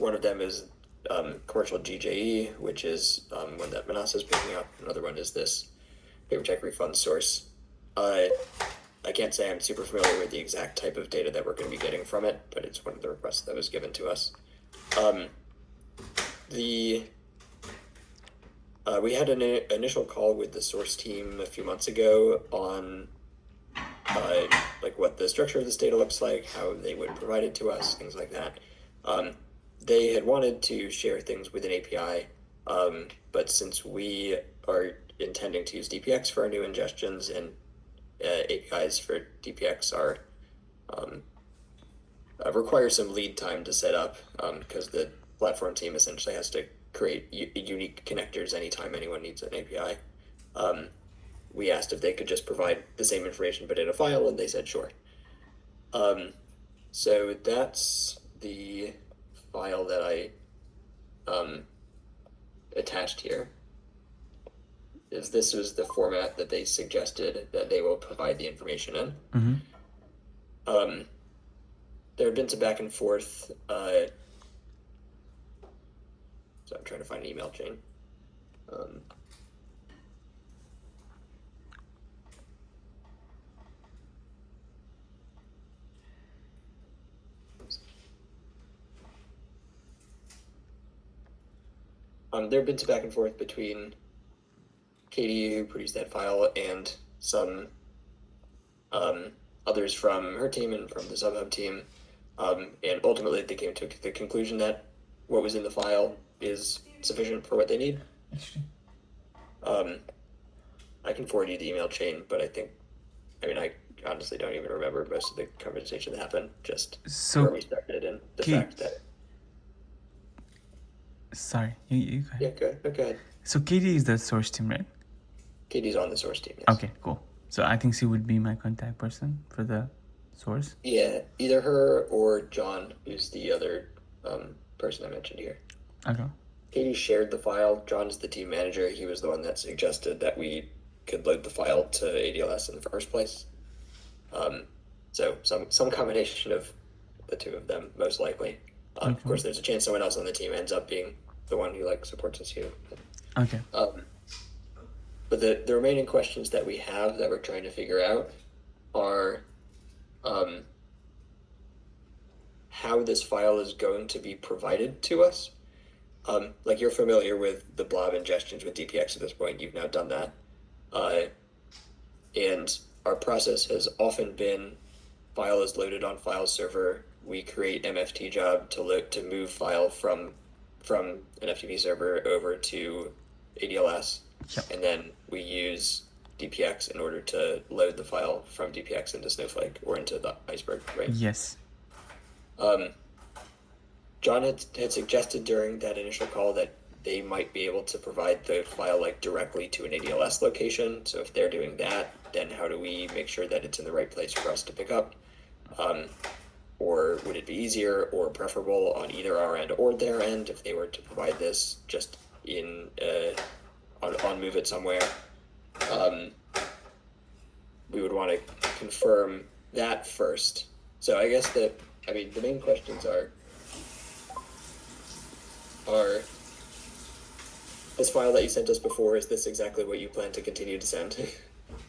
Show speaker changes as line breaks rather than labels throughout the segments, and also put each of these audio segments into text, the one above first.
One of them is commercial GJE, which is one that Manasa is picking up. Another one is this paper check refund source. I can't say I'm super familiar with the exact type of data that we're going to be getting from it, but it's one of the requests that was given to us. We had an initial call with the source team a few months ago on like what the structure of this data looks like, how they would provide it to us, things like that. They had wanted to share things with an API, but since we are intending to use DPX for our new ingestions and APIs for DPX are require some lead time to set up because the platform team essentially has to create unique connectors anytime anyone needs an API. We asked if they could just provide the same information but in a file, and they said sure. So that's the file that I attached here. This was the format that they suggested that they will provide the information in.
Mm-hmm.
There have been some back and forth. So I'm trying to find an email chain. There have been some back and forth between Katie, who produced that file, and some others from her team and from the SubHub team. And ultimately, they came to the conclusion that what was in the file is sufficient for what they need. I can forward you the email chain, but I honestly don't even remember most of the conversation that happened, just where we started and the fact that...
Sorry, you go ahead.
Yeah, go ahead.
So Katie is the source team, right?
Katie's on the source team, yes.
Okay, cool. So I think she would be my contact person for the source.
Yeah, either her or John, who's the other person I mentioned here.
Okay.
Katie shared the file. John is the team manager. He was the one that suggested that we could load the file to ADLS in the first place. So some combination of the two of them, most likely.
Okay.
Of course, there's a chance someone else on the team ends up being the one who supports us here.
Okay.
But the remaining questions that we have that we're trying to figure out are how this file is going to be provided to us. Like you're familiar with the blob ingestions with DPX at this point. You've now done that. And our process has often been file is loaded on file server. We create MFT job to move file from an FTP server over to ADLS.
Yep.
And then we use DPX in order to load the file from DPX into Snowflake or into the Iceberg, right?
Yes.
John had suggested during that initial call that they might be able to provide the file directly to an ADLS location. So if they're doing that, then how do we make sure that it's in the right place for us to pick up? Or would it be easier or preferable on either our end or their end if they were to provide this just in on Move It somewhere? We would want to confirm that first. So I guess the main questions are this file that you sent us before, is this exactly what you plan to continue to send?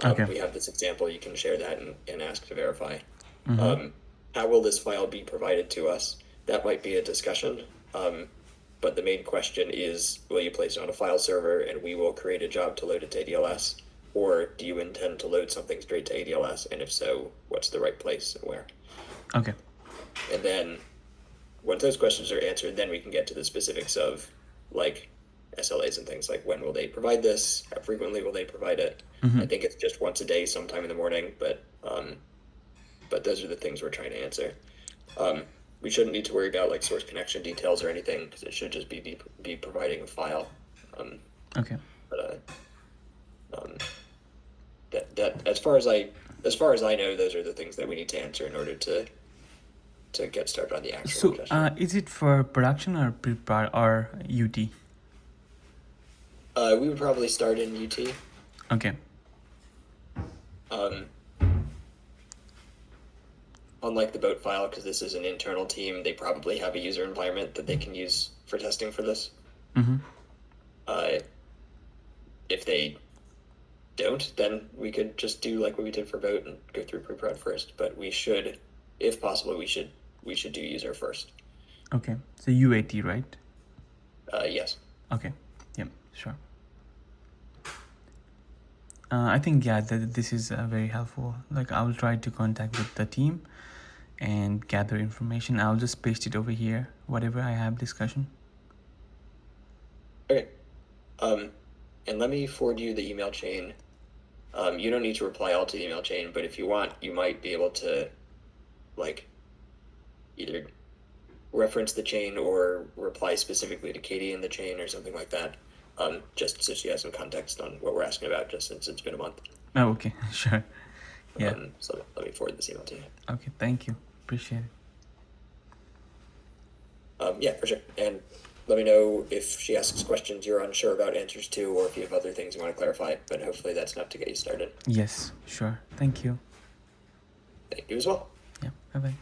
Okay.
We have this example, you can share that and ask to verify.
Mm-hmm.
How will this file be provided to us? That might be a discussion, but the main question is, will you place it on a file server and we will create a job to load it to ADLS? Or do you intend to load something straight to ADLS? And if so, what's the right place and where?
Okay.
And then once those questions are answered, then we can get to the specifics of SLAs and things like when will they provide this? How frequently will they provide it?
Mm-hmm.
I think it's just once a day, sometime in the morning, but those are the things we're trying to answer. We shouldn't need to worry about source connection details or anything because it should just be providing a file.
Okay.
But that as far as I know, those are the things that we need to answer in order to get started on the actual ingestion.
Is it for production or or UT?
We would probably start in UT.
Okay.
unlike the boat file, because this is an internal team, they probably have a user environment that they can use for testing for this.
Mm-hmm.
If they don't, then we could just do like what we did for boat and go through pre-prod first. But we should, if possible, we should do user first.
Okay. So UAT, right?
Yes.
Okay. Yep. Sure. I think this is very helpful. Like I will try to contact with the team and gather information. I'll just paste it over here. Whatever I have discussion.
Okay. And let me forward you the email chain. You don't need to reply all to the email chain, but if you want, you might be able to, like, either reference the chain or reply specifically to Katie in the chain or something like that. Just so she has some context on what we're asking about, just since it's been a month.
Oh, okay. Sure. Yeah.
So let me forward this email to you.
Okay. Thank you. Appreciate it.
Yeah, for sure. And let me know if she asks questions you're unsure about answers to, or if you have other things you want to clarify, but hopefully that's enough to get you started.
Yes. Sure. Thank you.
Thank you as well.
Yeah. Bye-bye.